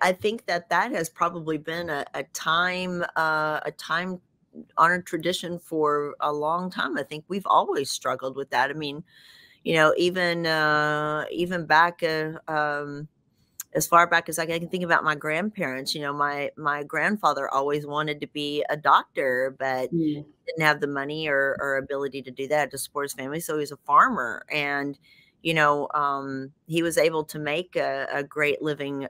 I think that that has probably been a time honored tradition for a long time. I think we've always struggled with that. I mean, even back, as far back as I can think about my grandparents. My grandfather always wanted to be a doctor, but Mm. didn't have the money or ability to do that to support his family. So he was a farmer, and he was able to make a great living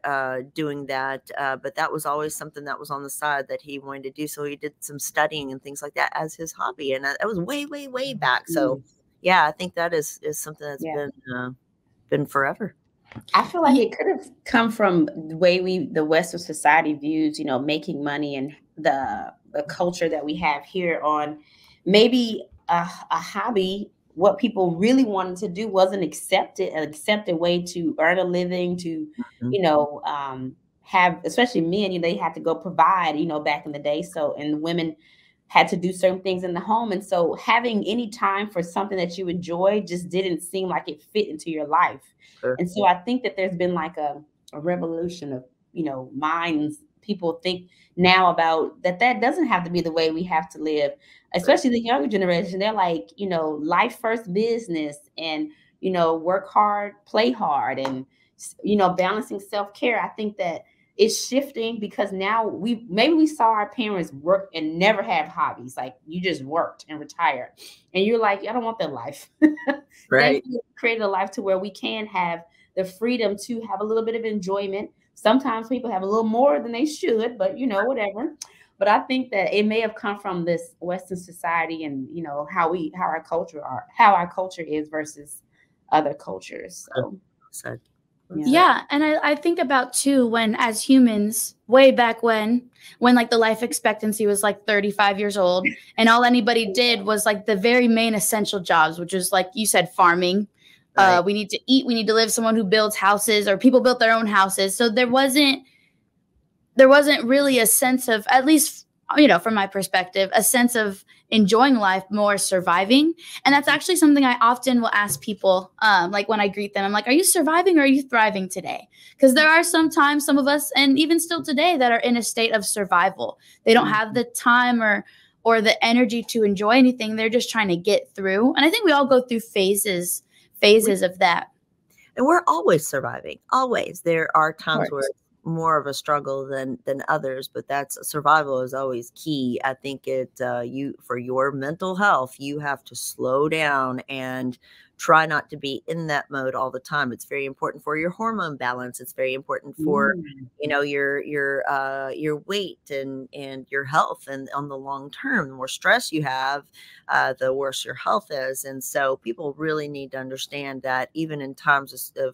doing that. But that was always something that was on the side that he wanted to do. So he did some studying and things like that as his hobby, and that was way, way, way back. So Mm. yeah, I think that is something that's Yeah. been forever. I feel like it could have come from the way the Western society views, making money and the culture that we have here on maybe a hobby. What people really wanted to do wasn't an accepted way to earn a living, to, Mhm. have, especially men, they had to go provide, back in the day. So, and women had to do certain things in the home. And so having any time for something that you enjoy just didn't seem like it fit into your life. Sure. And so I think that there's been like a revolution of, minds. People think now about that doesn't have to be the way we have to live, Right. especially the younger generation. They're like, life first business and, work hard, play hard, and, balancing self-care. I think that it's shifting because now we saw our parents work and never have hobbies. Like you just worked and retired. And you're like, I don't want that life. Right. Thankfully, we created a life to where we can have the freedom to have a little bit of enjoyment. Sometimes people have a little more than they should, but whatever. But I think that it may have come from this Western society and how our culture is versus other cultures. So Said. yeah. Yeah, and I think about too when as humans, way back when like the life expectancy was like 35 years old, and all anybody did was like the very main essential jobs, which is like you said, farming. Right. We need to eat, we need to live. Someone who builds houses, or people built their own houses. So there wasn't really a sense of, at least from my perspective, a sense of enjoying life, more surviving. And that's actually something I often will ask people, like when I greet them, I'm like, are you surviving or are you thriving today? Because there are sometimes some of us, and even still today, that are in a state of survival. They don't have the time or the energy to enjoy anything. They're just trying to get through. And I think we all go through phases of that. And we're always surviving. Always. There are times where course. it's more of a struggle than others, but that's survival is always key. I think you for your mental health, you have to slow down and try not to be in that mode all the time. It's very important for your hormone balance. It's very important for Mm. your weight and your health, and on the long term, the more stress you have, the worse your health is. And so people really need to understand that even in times of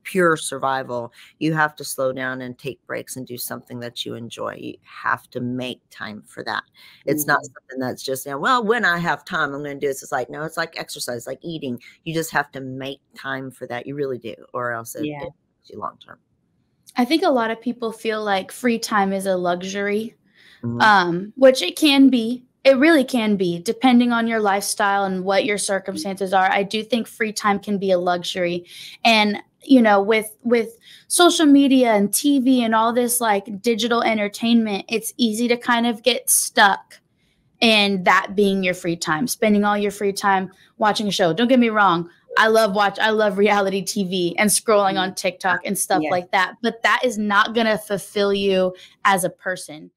pure survival, you have to slow down and take breaks and do something that you enjoy. You have to make time for that. It's not Mhm. something that's just, well, when I have time, I'm going to do this. It's like, no, it's like exercise, like eating. You just have to make time for that. You really do, or else it Yeah. hurts you long term. I think a lot of people feel like free time is a luxury, Mhm. which it can be. It really can be, depending on your lifestyle and what your circumstances are. I do think free time can be a luxury. And, with social media and TV and all this like digital entertainment, it's easy to kind of get stuck in that being your free time, spending all your free time watching a show. Don't get me wrong. I love reality TV and scrolling on TikTok and stuff Yeah. like that, but that is not going to fulfill you as a person.